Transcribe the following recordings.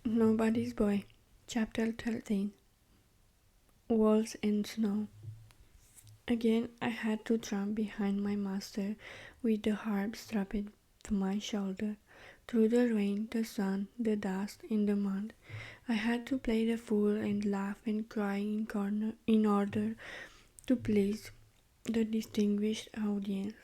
Nobody's Boy, Chapter 13. Walls and Snow. Again I had to tramp behind my master with the harp strapped to my shoulder. Through the rain, the sun, the dust, and the mud, I had to play the fool and laugh and cry in order to please the distinguished audience.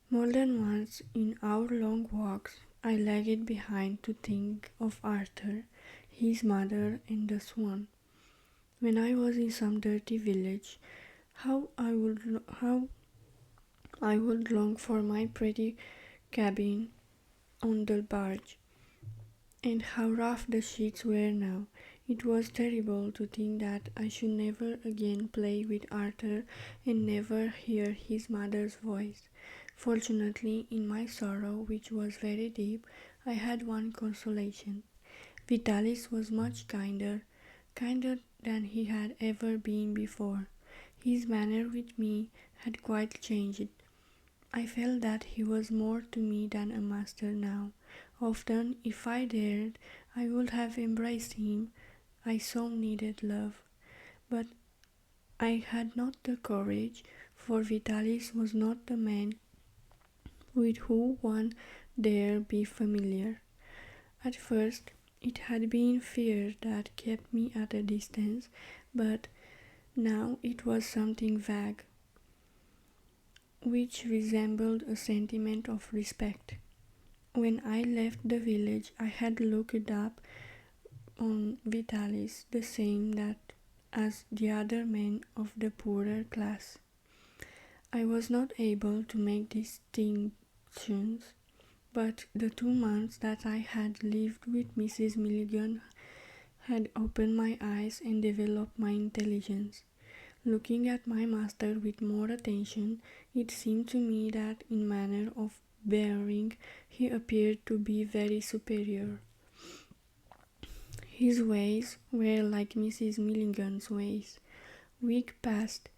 More than once in our long walks, I lagged behind to think of Arthur, his mother, and the swan. When I was in some dirty village, how I would long for my pretty cabin on the barge, and how rough the sheets were now. It was terrible to think that I should never again play with Arthur and never hear his mother's voice. Fortunately, in my sorrow, which was very deep, I had one consolation. Vitalis was much kinder than he had ever been before. His manner with me had quite changed. I felt that he was more to me than a master now. Often, if I dared, I would have embraced him. I so needed love. But I had not the courage, for Vitalis was not the man with whom one dare be familiar. At first, it had been fear that kept me at a distance, but now it was something vague, which resembled a sentiment of respect. When I left the village, I had looked up on Vitalis the same that as the other men of the poorer class. I was not able to make distinctions, but the 2 months that I had lived with Mrs. Milligan had opened my eyes and developed my intelligence. Looking at my master with more attention, it seemed to me that in manner of bearing he appeared to be very superior. His ways were like Mrs. Milligan's ways. Week passed.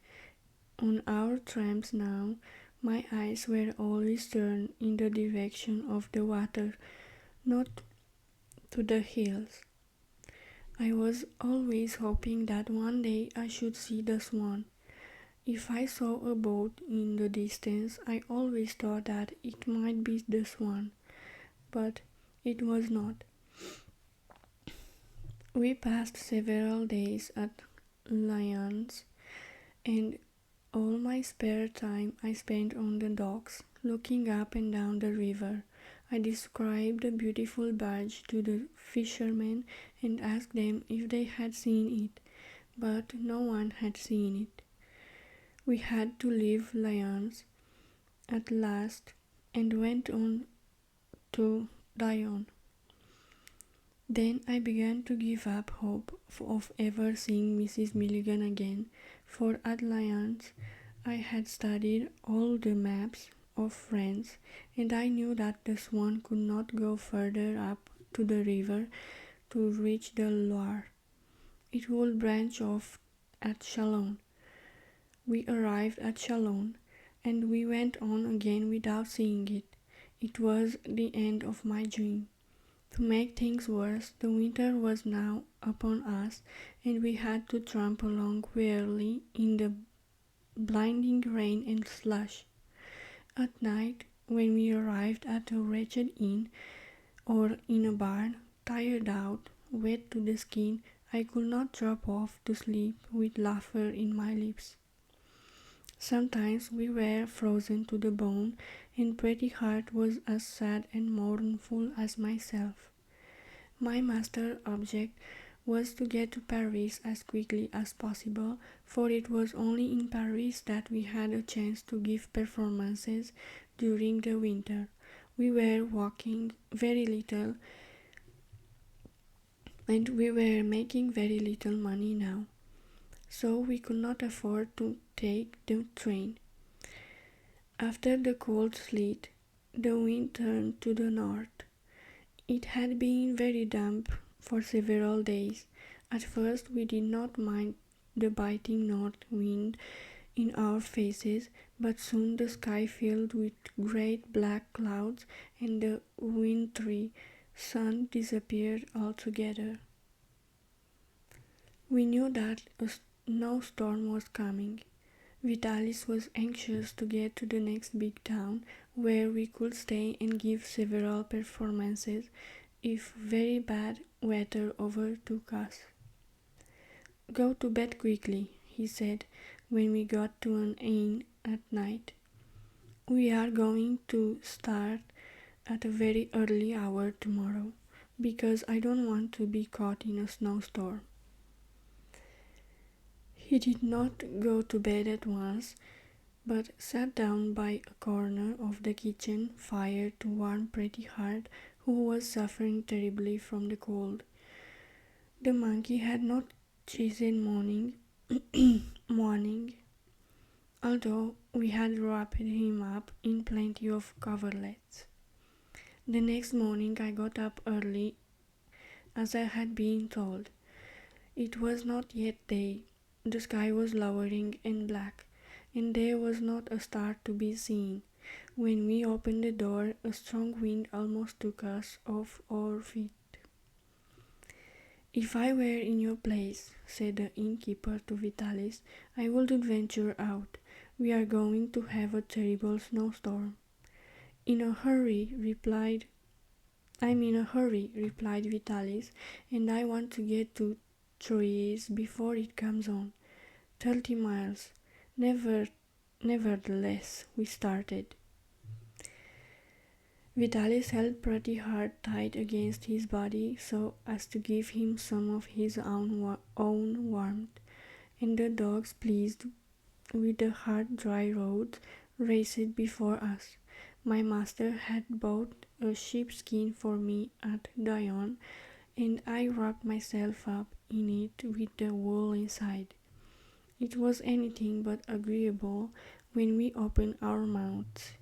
On our tramps now, my eyes were always turned in the direction of the water, not to the hills. I was always hoping that one day I should see the swan. If I saw a boat in the distance, I always thought that it might be the swan, but it was not. We passed several days at Lyons, and all my spare time I spent on the docks, looking up and down the river. I described the beautiful barge to the fishermen and asked them if they had seen it, but no one had seen it. We had to leave Lyons at last and went on to Dion. Then I began to give up hope of ever seeing Mrs. Milligan again, for at Lyons I had studied all the maps of France, and I knew that the Swan could not go further up to the river to reach the Loire. It would branch off at Chalon. We arrived at Chalon, and we went on again without seeing it. It was the end of my dream. To make things worse, the winter was now upon us, and we had to tramp along wearily in the blinding rain and slush. At night, when we arrived at a wretched inn or in a barn, tired out, wet to the skin, I could not drop off to sleep with laughter in my lips. Sometimes we were frozen to the bone, and Pretty Heart was as sad and mournful as myself. My master object was to get to Paris as quickly as possible, for it was only in Paris that we had a chance to give performances during the winter. We were walking very little, and we were making very little money now, so we could not afford to take the train. After the cold sleet, the wind turned to the north. It had been very damp for several days. At first we did not mind the biting north wind in our faces, but soon the sky filled with great black clouds and the wintry sun disappeared altogether. We knew that a snowstorm was coming. Vitalis was anxious to get to the next big town where we could stay and give several performances if very bad weather overtook us. "Go to bed quickly," he said when we got to an inn at night. "We are going to start at a very early hour tomorrow, because I don't want to be caught in a snowstorm." He did not go to bed at once, but sat down by a corner of the kitchen fire to warm Pretty Heart, who was suffering terribly from the cold. The monkey had not chosen morning, although we had wrapped him up in plenty of coverlets. The next morning I got up early, as I had been told. It was not yet day. The sky was lowering and black, and there was not a star to be seen. When we opened the door, a strong wind almost took us off our feet. "If I were in your place," said the innkeeper to Vitalis, "I wouldn't venture out. We are going to have a terrible snowstorm." "I'm in a hurry," replied Vitalis, "and I want to get to Troyes before it comes on. 30 miles. Nevertheless, we started. Vitalis held Pretty Heart tight against his body so as to give him some of his own warmth, and the dogs, pleased with the hard, dry roads, raced before us. My master had bought a sheepskin for me at Dijon, and I wrapped myself up in it with the wool inside. It was anything but agreeable when we opened our mouths,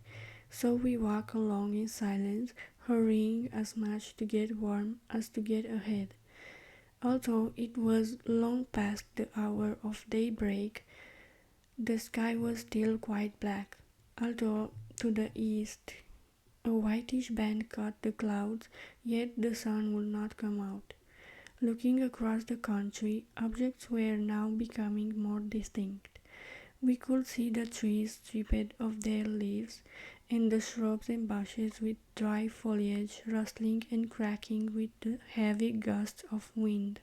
so we walked along in silence, hurrying as much to get warm as to get ahead. Although it was long past the hour of daybreak, the sky was still quite black, although to the east a whitish band cut the clouds, yet the sun would not come out. Looking across the country, objects were now becoming more distinct. We could see the trees stripped of their leaves, and the shrubs and bushes with dry foliage rustling and cracking with the heavy gusts of wind.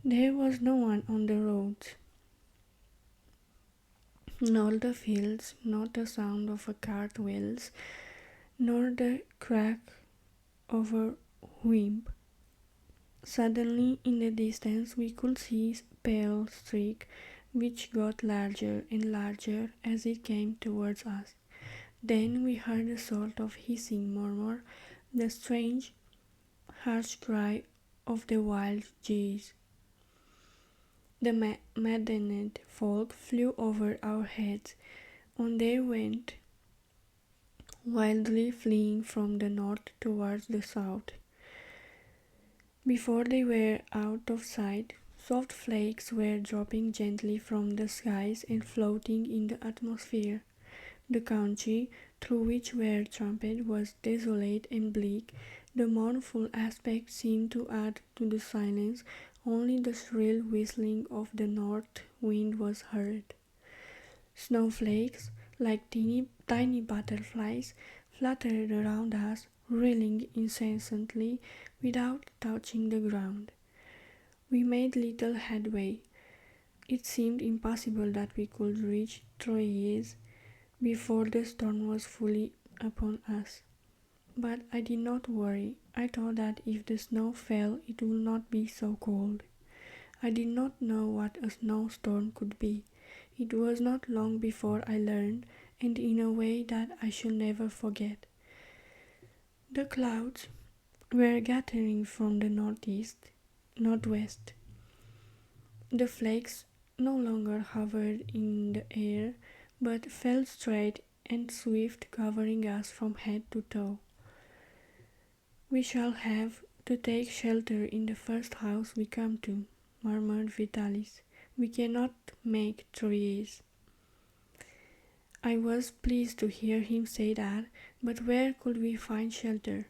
There was no one on the roads, nor the fields, not the sound of a cart wheels, nor the crack of a whip. Suddenly, in the distance, we could see a pale streak, which got larger and larger as it came towards us. Then we heard a sort of hissing murmur, the strange, harsh cry of the wild geese. The maddened folk flew over our heads. On they went, wildly fleeing from the north towards the south. Before they were out of sight, soft flakes were dropping gently from the skies and floating in the atmosphere. The country through which we tramped was desolate and bleak. The mournful aspect seemed to add to the silence. Only the shrill whistling of the north wind was heard. Snowflakes, like tiny butterflies, fluttered around us, reeling incessantly without touching the ground. We made little headway. It seemed impossible that we could reach Troyes before the storm was fully upon us. But I did not worry. I thought that if the snow fell, it would not be so cold. I did not know what a snowstorm could be. It was not long before I learned, and in a way that I shall never forget. The clouds were gathering from the northwest. The flakes no longer hovered in the air, but fell straight and swift, covering us from head to toe. "We shall have to take shelter in the first house we come to," murmured Vitalis. "We cannot make Troyes." I was pleased to hear him say that, but where could we find shelter?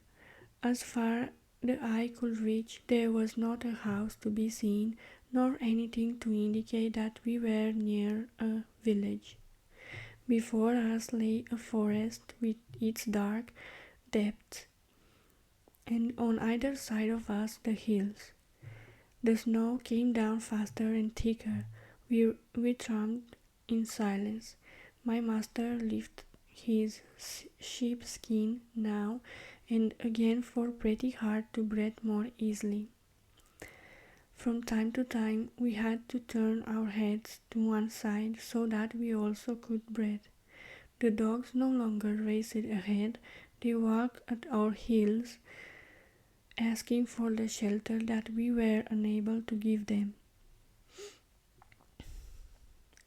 As far the eye could reach, there was not a house to be seen, nor anything to indicate that we were near a village. Before us lay a forest with its dark depths, and on either side of us the hills. The snow came down faster and thicker. We tramped in silence. My master lifted his sheepskin now and again for pretty hard to breathe more easily. From time to time we had to turn our heads to one side so that we also could breathe. The dogs no longer raced ahead, they walked at our heels, asking for the shelter that we were unable to give them.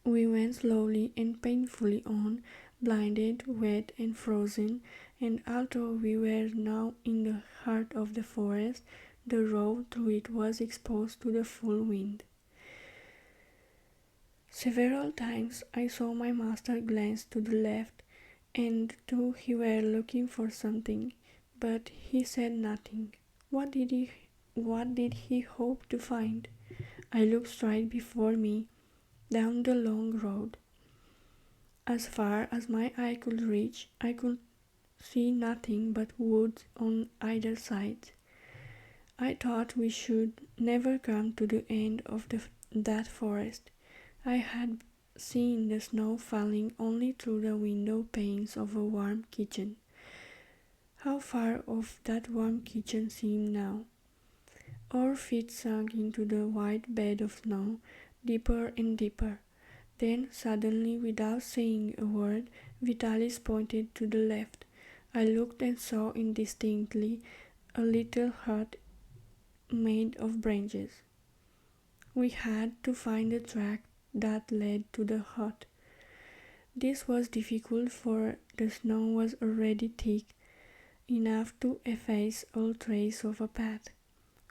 We went slowly and painfully on, blinded, wet, and frozen, and although we were now in the heart of the forest, the road through it was exposed to the full wind. Several times I saw my master glance to the left, and thought he were looking for something, but he said nothing. What did he hope to find? I looked straight before me, down the long road. As far as my eye could reach, I could see nothing but woods on either side. I thought we should never come to the end of that forest. I had seen the snow falling only through the window panes of a warm kitchen. How far off that warm kitchen seemed now. Our feet sunk into the white bed of snow, deeper and deeper. Then, suddenly, without saying a word, Vitalis pointed to the left. I looked and saw indistinctly a little hut made of branches. We had to find the track that led to the hut. This was difficult, for the snow was already thick enough to efface all trace of a path.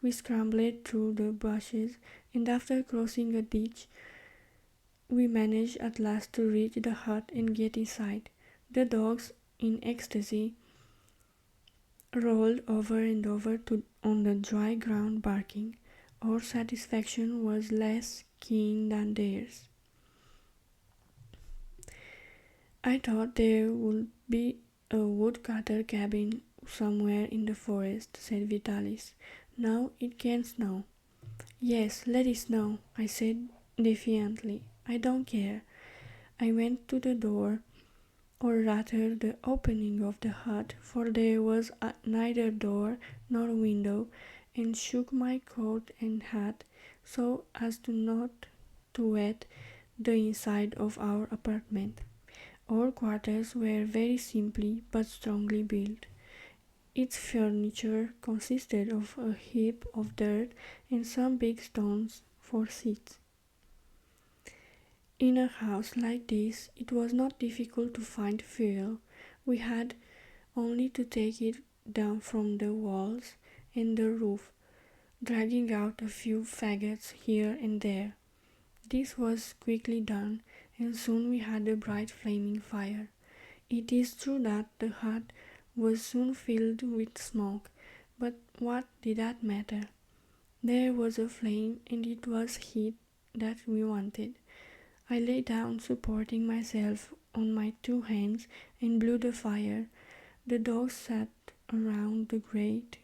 We scrambled through the bushes, and after crossing a ditch, we managed at last to reach the hut and get inside. The dogs, in ecstasy, rolled over and over on the dry ground barking. Our satisfaction was less keen than theirs. I thought there would be a woodcutter cabin somewhere in the forest, said Vitalis. Now it can snow. Yes, let it snow, I said defiantly. I don't care. I went to the door, or rather the opening of the hut, for there was neither door nor window, and shook my coat and hat so as not to wet the inside of our apartment. Our quarters were very simply but strongly built. Its furniture consisted of a heap of dirt and some big stones for seats. In a house like this, it was not difficult to find fuel. We had only to take it down from the walls and the roof, dragging out a few faggots here and there. This was quickly done, and soon we had a bright flaming fire. It is true that the hut was soon filled with smoke, but what did that matter? There was a flame, and it was heat that we wanted. I lay down, supporting myself on my two hands, and blew the fire. The dogs sat around the grate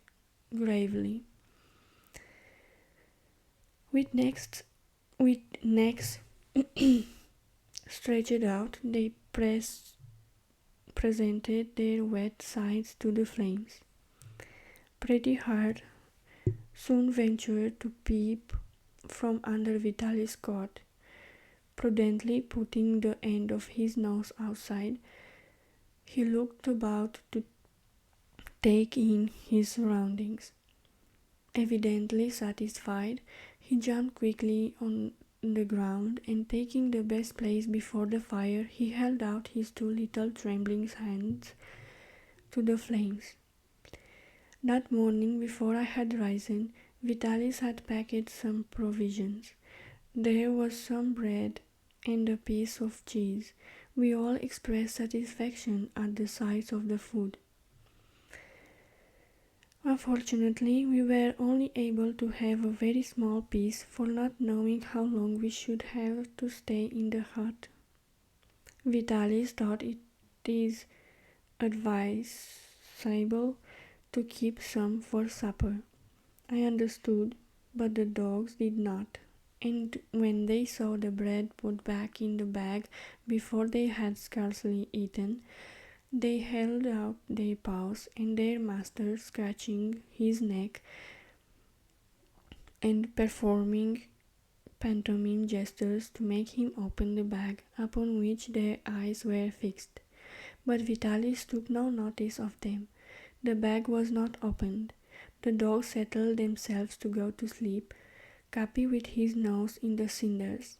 gravely. With necks stretched out, they presented their wet sides to the flames. Pretty Hard soon ventured to peep from under Vitalis' coat. Prudently putting the end of his nose outside, he looked about to take in his surroundings. Evidently satisfied, he jumped quickly on the ground, and taking the best place before the fire, he held out his two little trembling hands to the flames. That morning, before I had risen, Vitalis had packed some provisions. There was some bread and a piece of cheese. We all expressed satisfaction at the sight of the food. Unfortunately, we were only able to have a very small piece for not knowing how long we should have to stay in the hut. Vitalis thought it is advisable to keep some for supper. I understood, but the dogs did not, and when they saw the bread put back in the bag before they had scarcely eaten, they held out their paws, and their master, scratching his neck and performing pantomime gestures to make him open the bag, upon which their eyes were fixed. But Vitalis took no notice of them. The bag was not opened. The dogs settled themselves to go to sleep, Capi with his nose in the cinders.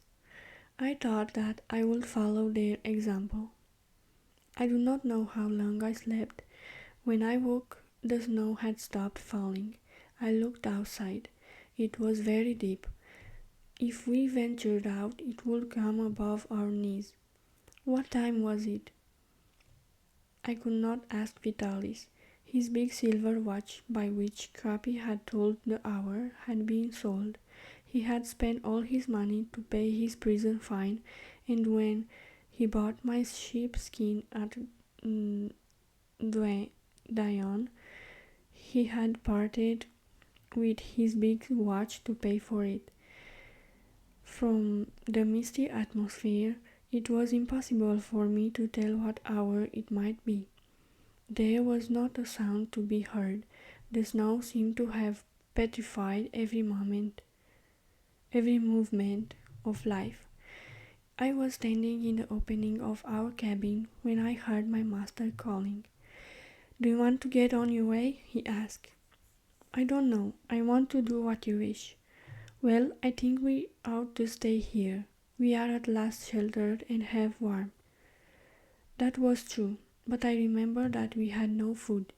I thought that I would follow their example. I do not know how long I slept. When I woke, the snow had stopped falling. I looked outside. It was very deep. If we ventured out, it would come above our knees. What time was it? I could not ask Vitalis. His big silver watch, by which Capi had told the hour, had been sold. He had spent all his money to pay his prison fine, and when he bought my sheepskin at Dion, he had parted with his big watch to pay for it. From the misty atmosphere, it was impossible for me to tell what hour it might be. There was not a sound to be heard. The snow seemed to have petrified every movement of life. I was standing in the opening of our cabin when I heard my master calling. "Do you want to get on your way?" he asked. "I don't know. I want to do what you wish." "Well, I think we ought to stay here. We are at last sheltered and have warmth." That was true, but I remembered that we had no food.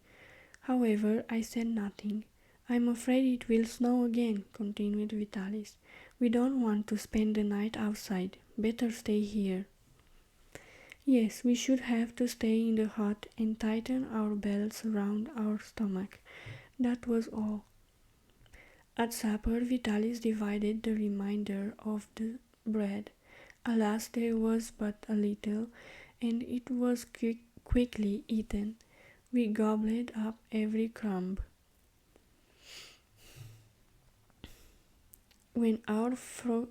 However, I said nothing. "I'm afraid it will snow again," continued Vitalis. "We don't want to spend the night outside. Better stay here." Yes, we should have to stay in the hut and tighten our belts around our stomach. That was all. At supper, Vitalis divided the remainder of the bread. Alas, there was but a little, and it was quickly eaten. We gobbled up every crumb. When our frugal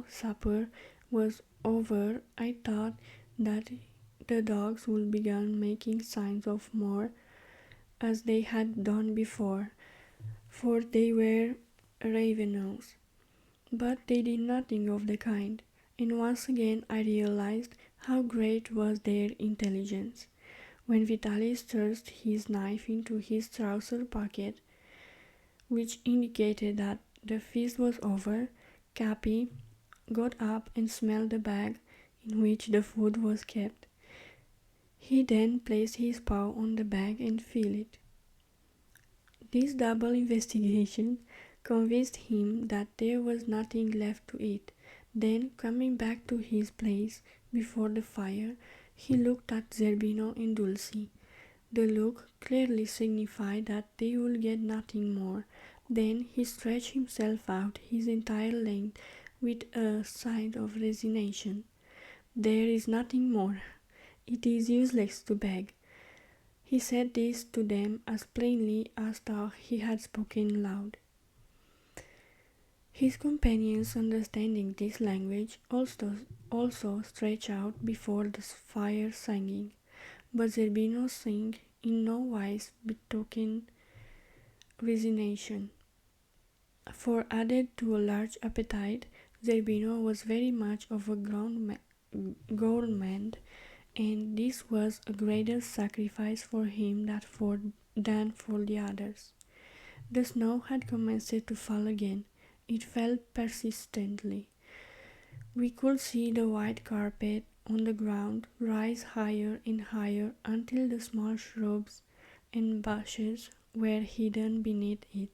supper was over, I thought that the dogs would begin making signs of more, as they had done before, for they were ravenous. But they did nothing of the kind, and once again I realized how great was their intelligence. When Vitalis thrust his knife into his trouser pocket, which indicated that the feast was over, Capi got up and smelled the bag in which the food was kept. He then placed his paw on the bag and felt it. This double investigation convinced him that there was nothing left to eat. Then, coming back to his place before the fire, he looked at Zerbino and Dulcie. The look clearly signified that they would get nothing more. Then he stretched himself out his entire length with a sigh of resignation. "There is nothing more. It is useless to beg." He said this to them as plainly as though he had spoken loud. His companions, understanding this language, also stretched out before the fire singing, but Zerbino's sing in no wise betokened resignation. For added to a large appetite, Zerbino was very much of a gourmand, and this was a greater sacrifice for him than for the others. The snow had commenced to fall again. It fell persistently. We could see the white carpet on the ground rise higher and higher until the small shrubs and bushes were hidden beneath it.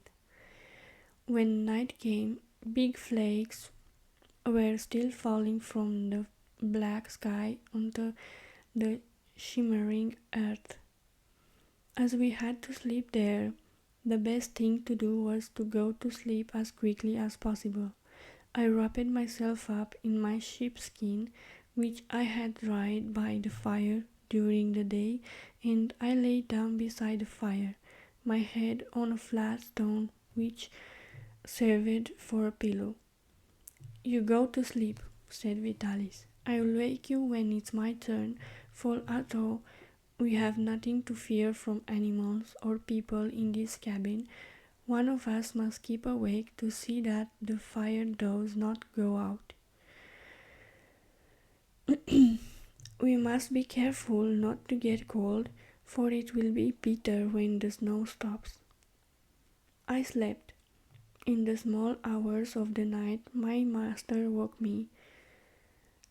When night came, big flakes were still falling from the black sky onto the shimmering earth. As we had to sleep there, the best thing to do was to go to sleep as quickly as possible. I wrapped myself up in my sheepskin, which I had dried by the fire during the day, and I lay down beside the fire, my head on a flat stone which served for a pillow. "You go to sleep," said Vitalis. "I'll wake you when it's my turn, for although we have nothing to fear from animals or people in this cabin, one of us must keep awake to see that the fire does not go out. We must be careful not to get cold, for it will be bitter when the snow stops." I slept. In the small hours of the night, my master woke me.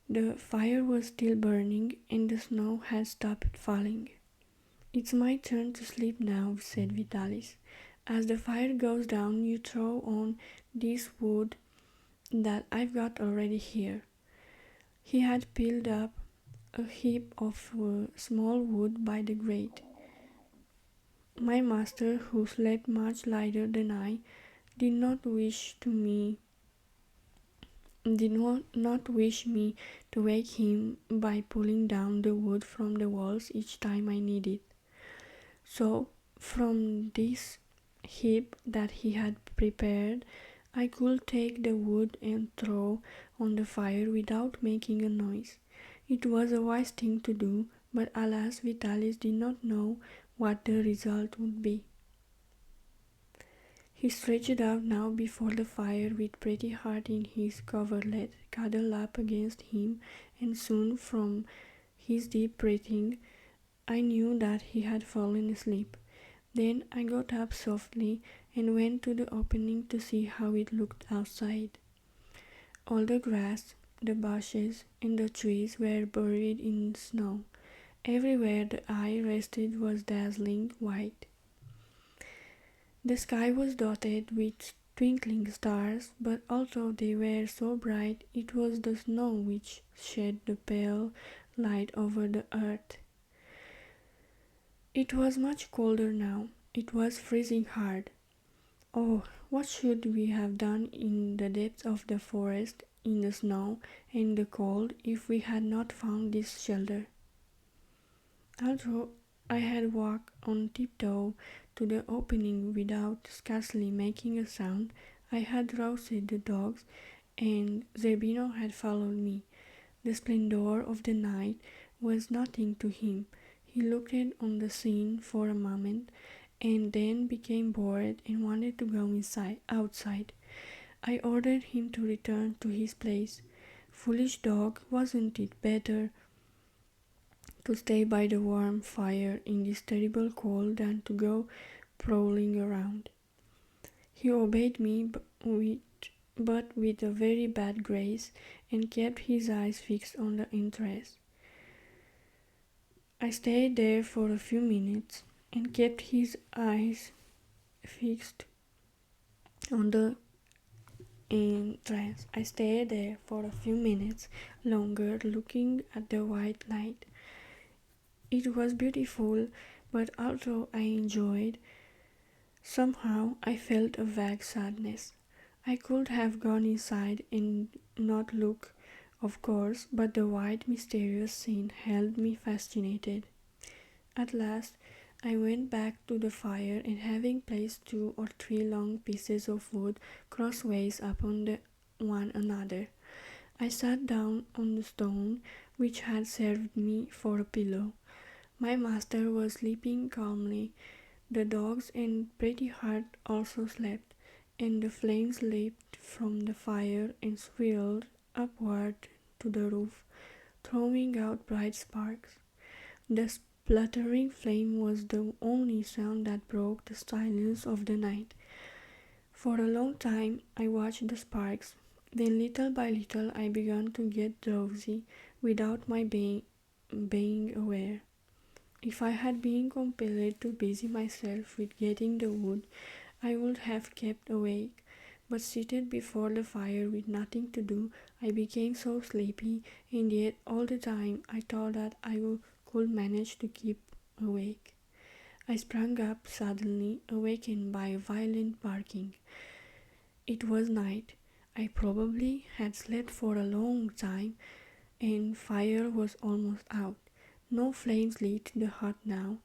The fire was still burning, and the snow had stopped falling. "It's my turn to sleep now," said Vitalis. "As the fire goes down, you throw on this wood that I've got already here." He had piled up a heap of small wood by the grate. My master, who slept much lighter than I, did not wish me to wake him by pulling down the wood from the walls each time I needed. So, from this heap that he had prepared, I could take the wood and throw on the fire without making a noise. It was a wise thing to do, but alas, Vitalis did not know what the result would be. He stretched out now before the fire with Pretty Heart in his coverlet cuddled up against him, and soon from his deep breathing I knew that he had fallen asleep. Then I got up softly and went to the opening to see how it looked outside. All the grass, the bushes, and the trees were buried in snow. Everywhere the eye rested was dazzling white. The sky was dotted with twinkling stars, but although they were so bright, it was the snow which shed the pale light over the earth. It was much colder now. It was freezing hard. Oh, what should we have done in the depths of the forest, in the snow and the cold, if we had not found this shelter? Although I had walked on tiptoe to the opening without scarcely making a sound, I had roused the dogs, and Zerbino had followed me. The splendor of the night was nothing to him. He looked on the scene for a moment, and then became bored and wanted to go outside. I ordered him to return to his place. Foolish dog, wasn't it better to stay by the warm fire in this terrible cold than to go prowling around? He obeyed me, but with a very bad grace, and kept his eyes fixed on the entrance. I stayed there for a few minutes, and kept his eyes fixed on the entrance. I stayed there for a few minutes longer, looking at the white light. It was beautiful, but although I enjoyed, somehow I felt a vague sadness. I could have gone inside and not look, of course, but the white, mysterious scene held me fascinated. At last, I went back to the fire, and having placed 2 or 3 long pieces of wood crossways upon one another, I sat down on the stone which had served me for a pillow. My master was sleeping calmly. The dogs and Pretty Heart also slept, and the flames leaped from the fire and swirled upward to the roof, throwing out bright sparks. The spluttering flame was the only sound that broke the silence of the night. For a long time I watched the sparks. Then little by little I began to get drowsy without my being aware. If I had been compelled to busy myself with getting the wood, I would have kept awake, but seated before the fire with nothing to do, I became so sleepy, and yet all the time I thought that could manage to keep awake. I sprang up suddenly, awakened by a violent barking. It was night. I probably had slept for a long time, and fire was almost out. No flames lit the hut now.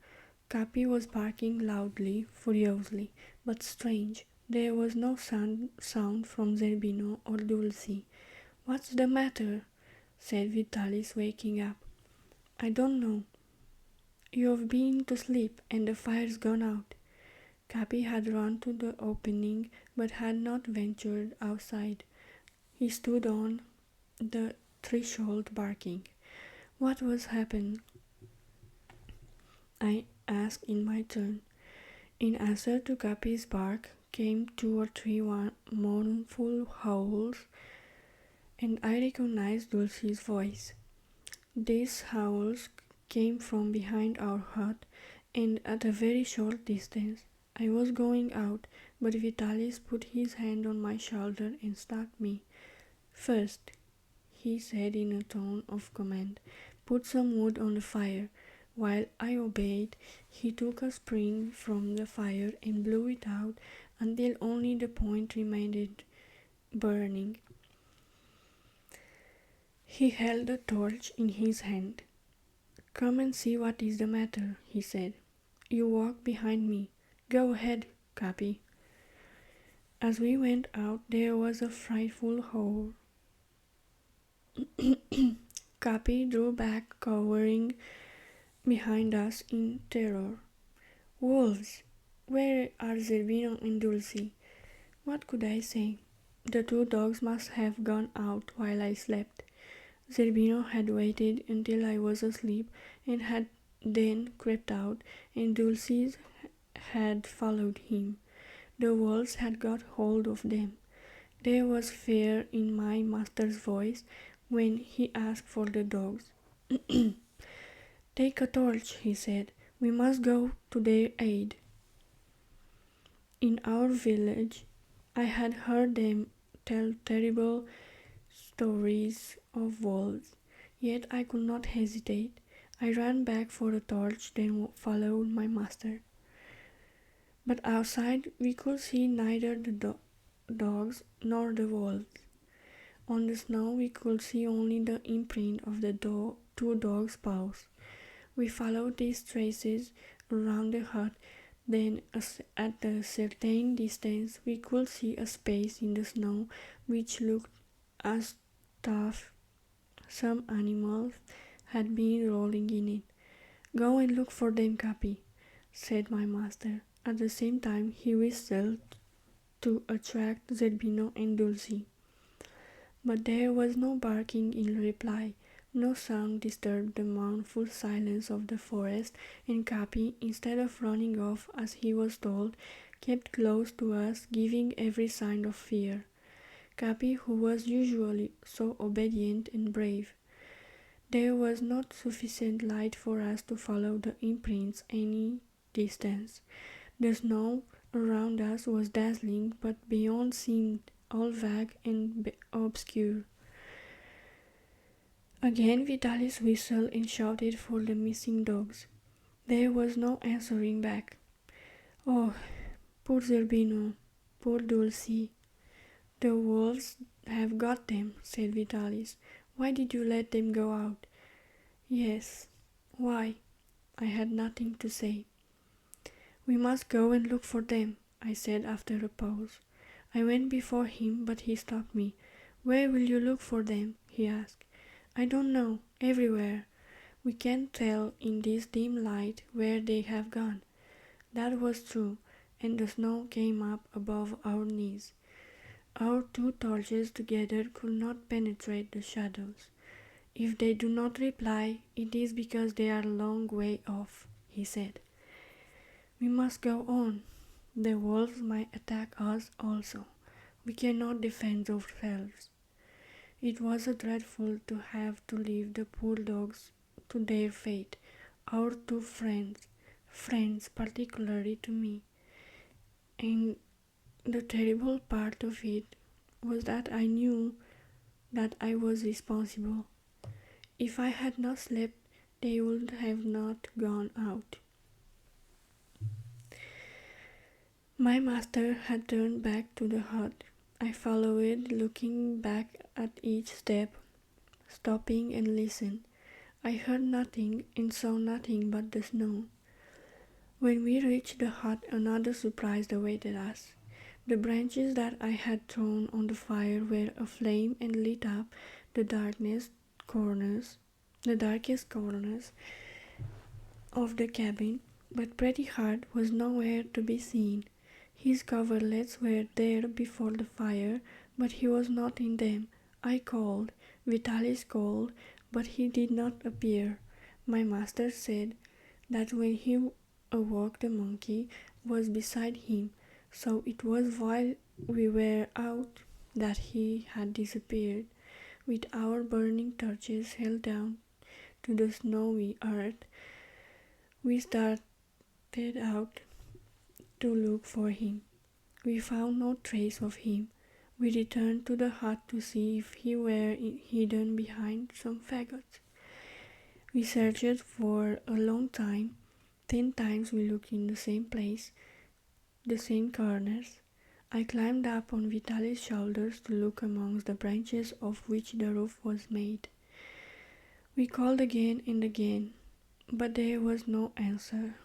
Capi was barking loudly, furiously, but strange. There was no sound from Zerbino or Dulcie. "What's the matter?" said Vitalis, waking up. "I don't know. You've been to sleep, and the fire's gone out." Capi had run to the opening, but had not ventured outside. He stood on the threshold barking. "What was happened?" I asked in my turn. In answer to Capi's bark came two or three mournful howls, and I recognized Dulcie's voice. These howls came from behind our hut and at a very short distance. I was going out, but Vitalis put his hand on my shoulder and stopped me. "First," he said in a tone of command, "put some wood on the fire." While I obeyed, he took a spring from the fire and blew it out until only the point remained burning. He held a torch in his hand. "Come and see what is the matter," he said. "You walk behind me. Go ahead, Capi." As we went out, there was a frightful howl. Capi drew back, cowering behind us in terror. "Wolves! Where are Zerbino and Dulcie?" What could I say? The two dogs must have gone out while I slept. Zerbino had waited until I was asleep and had then crept out, and Dulcie had followed him. The wolves had got hold of them. There was fear in my master's voice when he asked for the dogs. "Take a torch," he said. "We must go to their aid." In our village, I had heard them tell terrible stories of wolves, yet I could not hesitate. I ran back for a torch, then followed my master. But outside we could see neither the dogs nor the wolves. On the snow we could see only the imprint of the two dogs' paws. We followed these traces around the hut, then at a certain distance we could see a space in the snow which looked as though some animal had been rolling in it. "Go and look for them, Capi," said my master. At the same time he whistled to attract Zerbino and Dulcie. But there was no barking in reply. No sound disturbed the mournful silence of the forest, and Capi, instead of running off as he was told, kept close to us, giving every sign of fear. Capi, who was usually so obedient and brave. There was not sufficient light for us to follow the imprints any distance. The snow around us was dazzling, but beyond seemed all vague and obscure. Again Vitalis whistled and shouted for the missing dogs. There was no answering back. "Oh, poor Zerbino, poor Dulcie. The wolves have got them," said Vitalis. "Why did you let them go out?" "Yes, why?" I had nothing to say. "We must go and look for them," I said after a pause. I went before him, but he stopped me. "Where will you look for them?" he asked. "I don't know. Everywhere. We can't tell in this dim light where they have gone." That was true, and the snow came up above our knees. Our two torches together could not penetrate the shadows. "If they do not reply, it is because they are a long way off," he said. "We must go on. The wolves might attack us also. We cannot defend ourselves." It was dreadful to have to leave the poor dogs to their fate, our two friends particularly to me. And the terrible part of it was that I knew that I was responsible. If I had not slept, they would have not gone out. My master had turned back to the hut. I followed, looking back at each step, stopping and listened. I heard nothing and saw nothing but the snow. When we reached the hut, another surprise awaited us. The branches that I had thrown on the fire were aflame and lit up the corners, the darkest corners of the cabin, but Pretty Heart was nowhere to be seen. His coverlets were there before the fire, but he was not in them. I called, Vitalis called, but he did not appear. My master said that when he awoke the monkey was beside him, so it was while we were out that he had disappeared. With our burning torches held down to the snowy earth, we started out to look for him. We found no trace of him. We returned to the hut to see if he were hidden behind some faggots. We searched for a long time. 10 times we looked in the same place, the same corners. I climbed up on Vitalis' shoulders to look amongst the branches of which the roof was made. We called again and again, but there was no answer.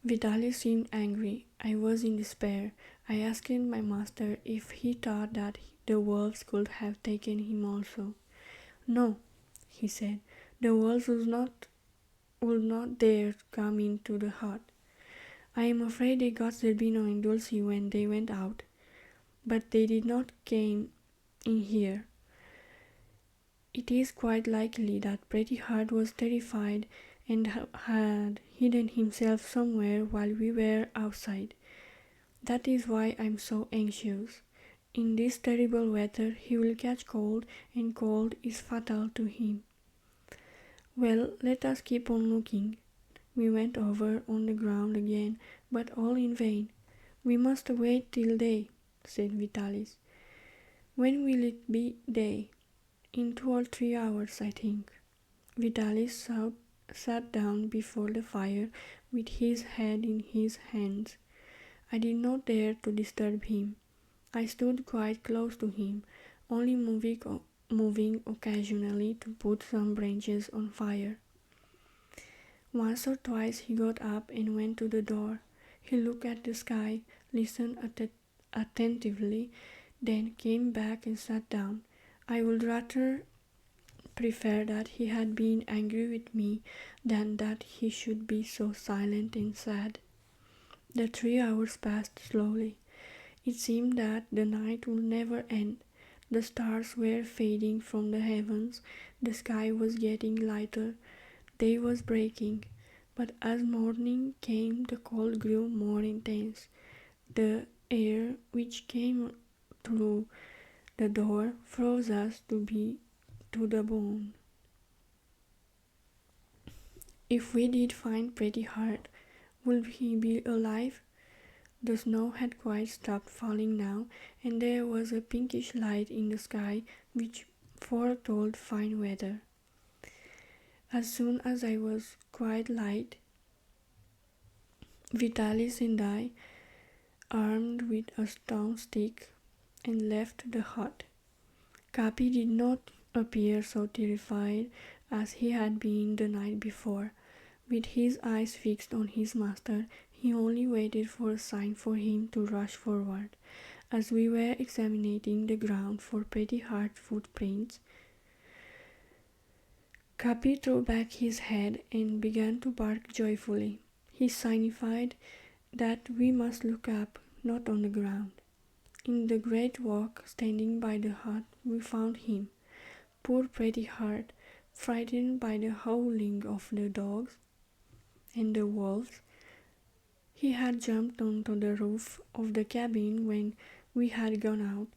Vitalis seemed angry. I was in despair. I asked my master if he thought that the wolves could have taken him also. No, he said, the wolves would not dare to come into the hut. I am afraid they got Zerbino and Dulcie when they went out, but they did not came in here. It is quite likely that Pretty Heart was terrified and had hidden himself somewhere while we were outside. That is why I am so anxious. In this terrible weather he will catch cold, and cold is fatal to him. Well, let us keep on looking. We went over on the ground again, but all in vain. We must wait till day, said Vitalis. When will it be day? In 2 or 3 hours, I think. Vitalis sat down before the fire with his head in his hands. I did not dare to disturb him. I stood quite close to him, only moving occasionally to put some branches on fire. Once or twice he got up and went to the door. He looked at the sky, listened attentively, then came back and sat down. I would rather prefer that he had been angry with me than that he should be so silent and sad. The 3 hours passed slowly. It seemed that the night would never end. The stars were fading from the heavens, the sky was getting lighter, day was breaking, but as morning came the cold grew more intense. The air which came through the door froze us to the bone. If we did find Pretty Heart, would he be alive? The snow had quite stopped falling now, and there was a pinkish light in the sky which foretold fine weather. As soon as I was quite light, Vitalis and I, armed with a stone stick, and left the hut. Capi did not appear so terrified as he had been the night before. With his eyes fixed on his master, he only waited for a sign for him to rush forward. As we were examining the ground for Pretty Heart footprints, Capi threw back his head and began to bark joyfully. He signified that we must look up, not on the ground. In the great walk standing by the hut, we found him. Poor Pretty Heart, frightened by the howling of the dogs and the wolves. He had jumped onto the roof of the cabin when we had gone out,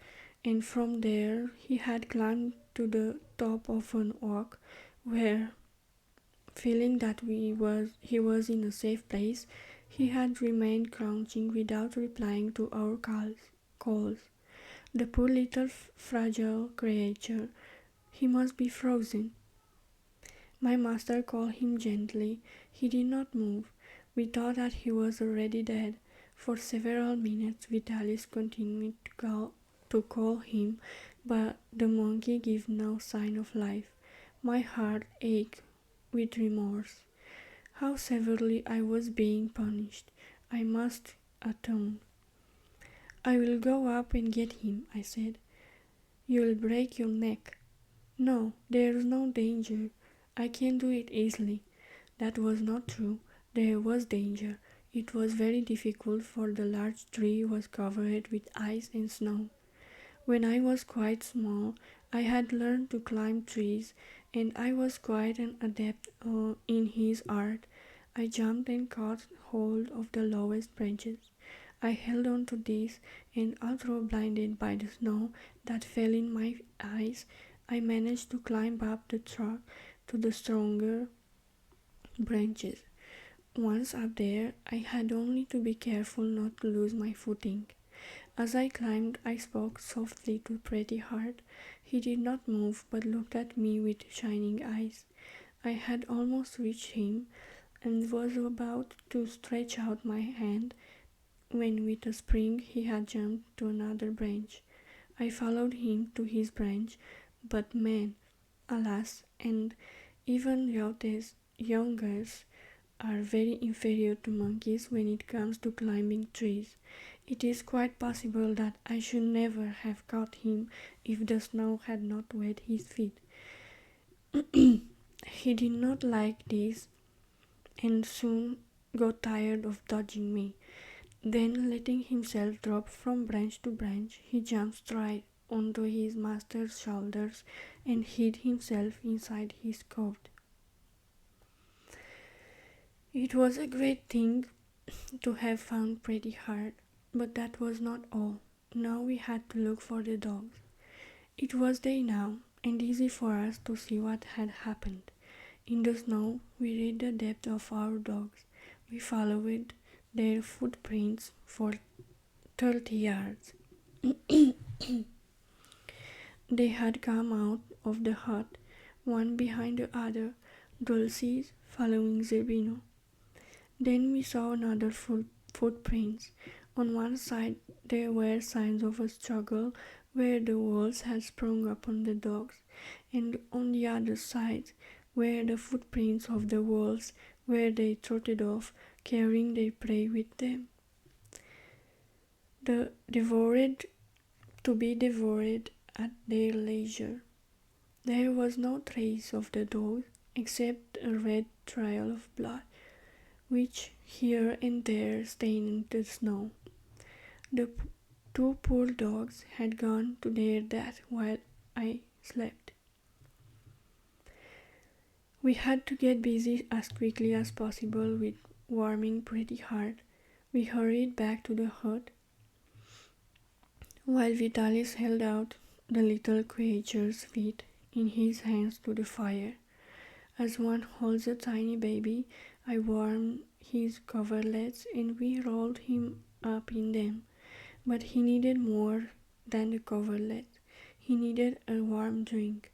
and from there he had climbed to the top of an oak, where, feeling that he was in a safe place, he had remained crouching without replying to our calls. The poor little fragile creature, he must be frozen. My master called him gently. He did not move, We thought that he was already dead. For several minutes Vitalis continued to call him, but the monkey gave no sign of life. My heart ached with remorse. How severely I was being punished. I must atone. "I will go up and get him," I said. "You'll break your neck." "No, there's no danger. I can do it easily." That was not true. There was danger. It was very difficult, for the large tree was covered with ice and snow. When I was quite small, I had learned to climb trees, and I was quite an adept in his art. I jumped and caught hold of the lowest branches. I held on to these, and although blinded by the snow that fell in my eyes, I managed to climb up the trunk to the stronger branches. Once up there, I had only to be careful not to lose my footing. As I climbed, I spoke softly to Pretty Heart. He did not move, but looked at me with shining eyes. I had almost reached him, and was about to stretch out my hand, when with a spring he had jumped to another branch. I followed him to his branch, but man, alas, and even young girls are very inferior to monkeys when it comes to climbing trees. It is quite possible that I should never have caught him if the snow had not wet his feet. He did not like this, and soon got tired of dodging me. Then, letting himself drop from branch to branch, he jumped straight onto his master's shoulders and hid himself inside his coat. It was a great thing to have found Pretty Heart, but that was not all. Now we had to look for the dogs. It was day now, and easy for us to see what had happened. In the snow, we read the depth of our dogs. We followed their footprints for 30 yards. They had come out of the hut, one behind the other, Dulcie following Zerbino. Then we saw another footprints. On one side there were signs of a struggle where the wolves had sprung upon the dogs, and on the other side were the footprints of the wolves, where they trotted off, carrying their prey with them. To be devoured at their leisure. There was no trace of the dogs, except a red trail of blood, which here and there stained the snow. The two poor dogs had gone to their death while I slept. We had to get busy as quickly as possible with warming Pretty Heart. We hurried back to the hut, while Vitalis held out the little creature's feet in his hands to the fire. As one holds a tiny baby, I warmed his coverlets and we rolled him up in them. But he needed more than the coverlet. He needed a warm drink.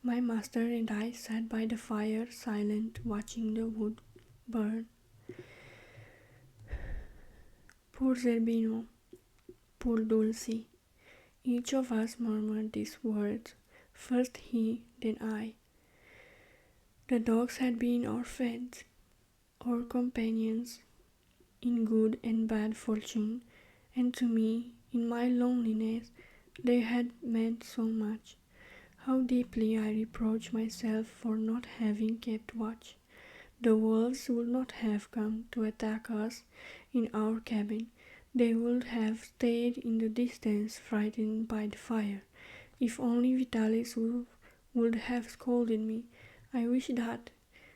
My master and I sat by the fire, silent, watching the wood burn. Poor Zerbino, poor Dulcie. Each of us murmured these words, first he, then I. The dogs had been orphans, our companions in good and bad fortune, and to me, in my loneliness, they had meant so much. How deeply I reproach myself for not having kept watch. The wolves would not have come to attack us in our cabin. They would have stayed in the distance, frightened by the fire. If only Vitalis would have scolded me. I wish that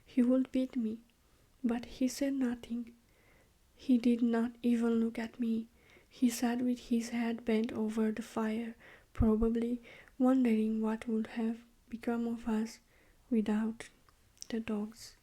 he would beat me. But he said nothing. He did not even look at me. He sat with his head bent over the fire, probably wondering what would have become of us without the dogs.